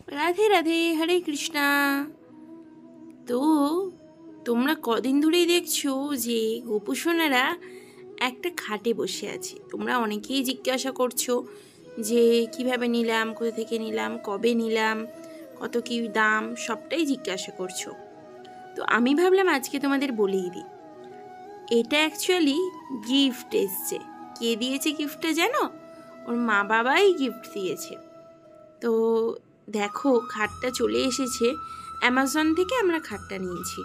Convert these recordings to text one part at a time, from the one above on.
রাধে রাধে, হরে কৃষ্ণা। তো তোমরা কদিন ধরেই দেখছো যে গোপুসোনারা একটা খাটে বসে আছে। তোমরা অনেকেই জিজ্ঞাসা করছো যে কিভাবে নিলাম, কোথা থেকে নিলাম, কবে নিলাম, কত কি দাম, সবটাই জিজ্ঞাসা করছো। তো আমি ভাবলাম আজকে তোমাদের বলেই দিই। এটা অ্যাকচুয়ালি গিফট এসছে। কে দিয়েছে গিফটটা জানো? ওর মা বাবাই গিফট দিয়েছে। তো দেখো, খাটটা চলে এসেছে। অ্যামাজন থেকে আমরা খাটটা নিয়েছি।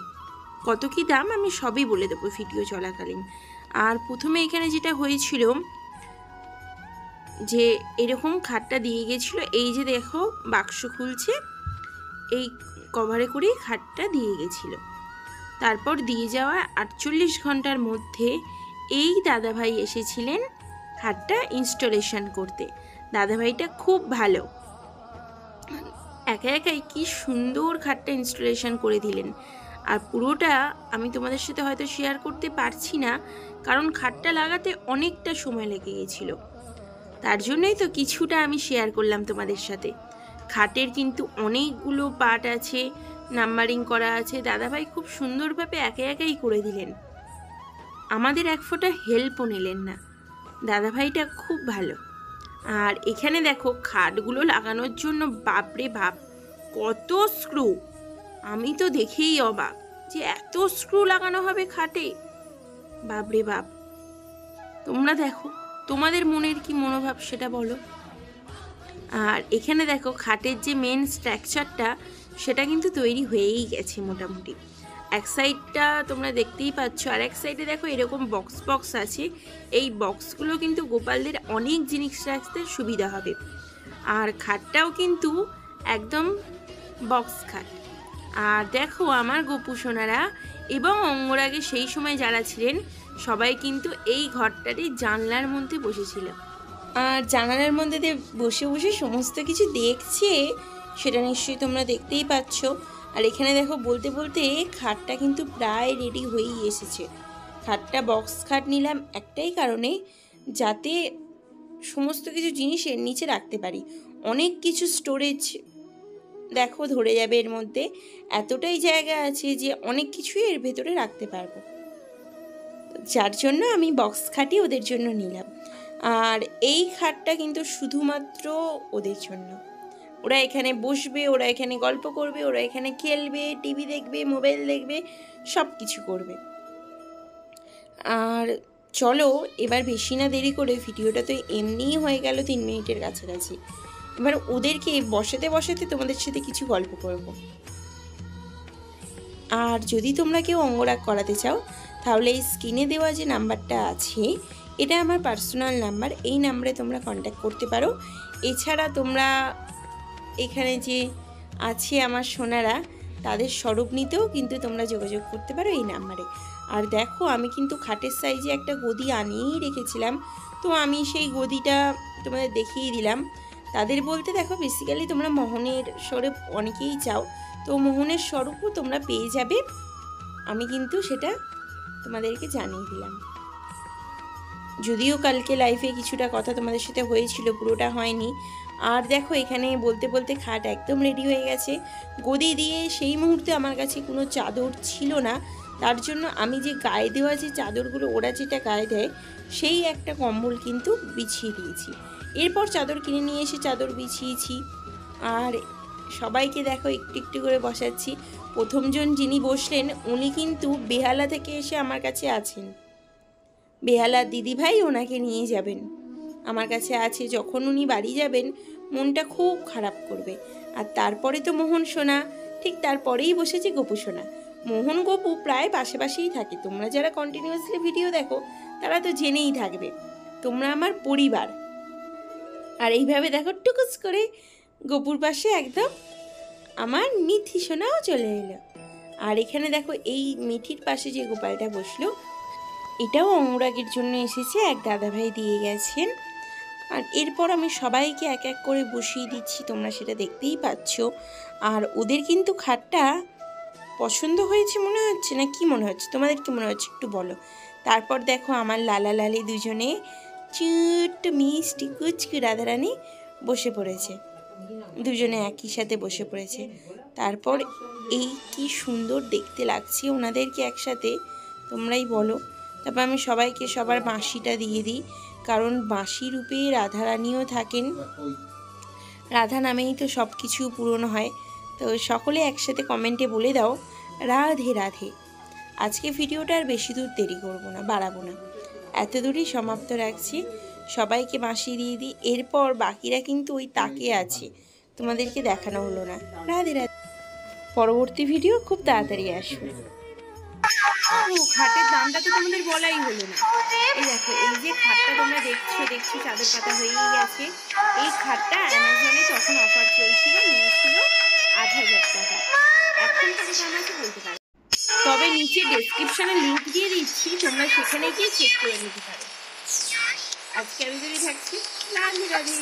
কত কি দাম আমি সবই বলে দেবো ভিডিও চলাকালীন। আর প্রথমে এখানে যেটা হয়েছিল যে এরকম খাটটা দিয়ে গেছিলো, এই যে দেখো বাক্স খুলছে, এই কভারে করেই খাটটা দিয়ে গেছিলো। তারপর দিয়ে যাওয়া 48 ঘন্টার মধ্যে এই দাদাভাই এসেছিলেন খাটটা ইনস্টলেশন করতে। দাদাভাইটা খুব ভালো, একা একাই কি সুন্দর খাটটা ইনস্টলেশন করে দিলেন। আর পুরোটা আমি তোমাদের সাথে হয়তো শেয়ার করতে পারছি না, কারণ খাটটা লাগাতে অনেকটা সময় লেগে গেছিল। তার জন্যই তো কিছুটা আমি শেয়ার করলাম তোমাদের সাথে। খাটের কিন্তু অনেকগুলো পার্ট আছে, নাম্বারিং করা আছে। দাদাভাই খুব সুন্দরভাবে একা একাই করে দিলেন, আমাদের এক ফোঁটা হেল্পও নিলেন না। দাদাভাইটা খুব ভালো। আর এখানে দেখো খাটগুলো লাগানোর জন্য বাপরে বাপ কত স্ক্রু! আমি তো দেখেই অবাক যে এত স্ক্রু লাগানো হবে খাটে, বাপরে বাপ। তোমরা দেখো, তোমাদের মনের কি মনোভাব সেটা বলো। আর এখানে দেখো খাটের যে মেন স্ট্রাকচারটা সেটা কিন্তু তৈরি হয়েই গেছে মোটামুটি। এক সাইডটা তোমরা দেখতেই পাচ্ছ, আর এক সাইডে দেখো এরকম বক্স বক্স আছে। এই বক্সগুলো কিন্তু গোপালদের অনেক জিনিস রাখতে সুবিধা হবে। আর খাটটাও কিন্তু একদম বক্স খাট। আর দেখো আমার গোপুসোনারা এবং অঙ্গরাগে সেই সময় যারা ছিলেন সবাই কিন্তু এই ঘরটারই জানলার মধ্যে বসেছিল। আর জানালার মধ্যে বসে বসে সমস্ত কিছু দেখছে, সেটা নিশ্চয়ই তোমরা দেখতেই পাচ্ছ। আর এখানে দেখো বলতে বলতে খাটটা কিন্তু প্রায় রেডি হয়েই এসেছে। খাটটা বক্স খাট নিলাম একটাই কারণে, যাতে সমস্ত কিছু জিনিস এর নিচে রাখতে পারি। অনেক কিছু স্টোরেজ দেখো ধরে যাবে এর মধ্যে, এতটাই জায়গা আছে যে অনেক কিছুই এর ভেতরে রাখতে পারবো। যার জন্য আমি বক্স খাটই ওদের জন্য নিলাম। আর এই খাটটা কিন্তু শুধুমাত্র ওদের জন্য। ওরা এখানে বসবে, ওরা এখানে গল্প করবে, ওরা এখানে খেলবে, টিভি দেখবে, মোবাইল দেখবে, সব কিছু করবে। আর চলো এবার বেশি না দেরি করে, ভিডিওটা তো এমনিই হয়ে গেল 3 মিনিটের কাছাকাছি। এবার ওদেরকে বসাতে বসাতে তোমাদের সাথে কিছু গল্প করব। আর যদি তোমরা কেউ অঙ্গরাগ করাতে চাও তাহলে এই স্ক্রিনে দেওয়া যে নাম্বারটা আছে এটা আমার পার্সোনাল নাম্বার, এই নাম্বারে তোমরা কন্ট্যাক্ট করতে পারো। এছাড়া তোমরা এখানে যে আছে আমার সোনারা, তাদের স্বরূপ নিতেও কিন্তু তোমরা যোগাযোগ করতে পারো এই নাম্বারে। আর দেখো আমি কিন্তু খাটের সাইজে একটা গদি আনিয়েই রেখেছিলাম, তো আমি সেই গদিটা তোমাদের দেখিয়ে দিলাম। তাদের বলতে দেখো বেসিক্যালি তোমরা মোহনের স্বরূপ অনেকেই চাও, তো মোহনের স্বরূপও তোমরা পেয়ে যাবে। আমি কিন্তু সেটা তোমাদেরকে জানিয়ে দিলাম। যদিও কালকে লাইফে কিছুটা কথা তোমাদের সাথে হয়েছিল, পুরোটা হয়নি। আর দেখো এখানে বলতে বলতে খাট একদম রেডি হয়ে গেছে। গদি দিয়ে সেই মুহূর্তে আমার কাছে কোনো চাদর ছিল না, তার জন্য আমি যে গায়ে দেওয়া যে চাদরগুলো ওরা যেটা গায়ে দেয় সেই একটা কম্বল কিন্তু বিছিয়ে দিয়েছি। এরপর চাদর কিনে নিয়ে এসে চাদর বিছিয়েছি। আর সবাইকে দেখো একটু একটু করে বসাচ্ছি। প্রথমজন যিনি বসলেন উনি কিন্তু বেহালা থেকে এসে আমার কাছে আছেন। বেহালার দিদিভাই ওনাকে নিয়ে যাবেন, আমার কাছে আছে। যখন উনি বাড়ি যাবেন মনটা খুব খারাপ করবে। আর তারপরে তো মোহন সোনা, ঠিক তারপরেই বসেছে গোপু সোনা। মোহন গোপু প্রায় পাশাপাশিই থাকে, তোমরা যারা কন্টিনিউয়াসলি ভিডিও দেখো তারা তো জেনেই থাকবে, তোমরা আমার পরিবার। আর এইভাবে দেখো টুকুস করে গোপুর পাশে একদম আমার মিঠি সোনাও চলে এলো। আর এখানে দেখো এই মিঠির পাশে যে গোপালটা বসলো এটাও অনুরাগের জন্য এসেছে, এক দাদাভাই দিয়ে গেছেন। আর এরপর আমি সবাইকে এক এক করে বসিয়ে দিচ্ছি, তোমরা সেটা দেখতেই পাচ্ছ। আর ওদের কিন্তু খাটটা পছন্দ হয়েছে মনে হচ্ছে, না কি মনে হচ্ছে, তোমাদের কি মনে হচ্ছে একটু বলো। তারপর দেখো আমার লালা লালি দুজনে চুট্ট মিষ্টি কুচকি রাধারানী বসে পড়েছে। দুজনে একই সাথে বসে পড়েছে। তারপর এই কি সুন্দর দেখতে লাগছে ওনাদেরকে একসাথে, তোমরাই বলো। তারপর আমি সবাইকে সবার বাঁশিটা দিয়ে দিই, কারণ বাঁশি রূপে রাধারানীও থাকেন। রাধা নামেই তো সব কিছু পূরণ হয়। তো সকলে একসাথে কমেন্টে বলে দাও রাধে রাধে। আজকে ভিডিওটা আর বেশি দূর দেরি করবো না, বাড়াবো না, এত দূরই সমাপ্ত রাখছি। সবাইকে বাঁশি দিয়ে দিই। এরপর বাকিরা কিন্তু ওই তাকে আছে, তোমাদেরকে দেখানো হলো না। রাধে রাধে। পরবর্তী ভিডিও খুব তাড়াতাড়ি আসবে। ও খাটের দামটা তো তোমাদের বলাই হলো না। এই দেখো, এই যে খাটটা তোমরা দেখছো চাদর পাতা হয়েই গেছে। এই খাটটা অ্যামাজনে তখন অফার চলছিল, নিয়েছিল ৮,০০০ টাকা। এখন কত দাম আছে বলতে পারো, তবে নিচে ডেসক্রিপশনে লিঙ্ক দিয়ে দিচ্ছি, তোমরা সেখানে গিয়ে চেক করে নিতে পারো। আজকে আমি যদি থাকছি, রাধে রাধে।